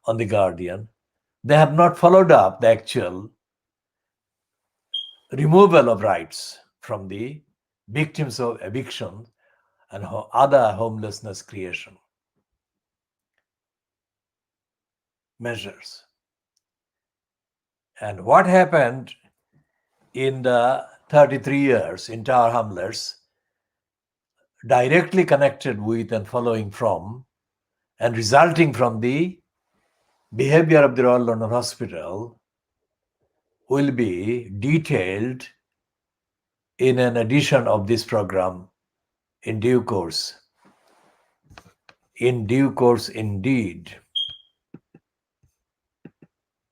on the Guardian. They have not followed up the actual removal of rights from the victims of eviction and other homelessness creation measures. And what happened in the 33 years in Tower Hamlets, directly connected with and following from and resulting from the behavior of the Royal London Hospital, will be detailed in an edition of this program in due course. In due course, indeed.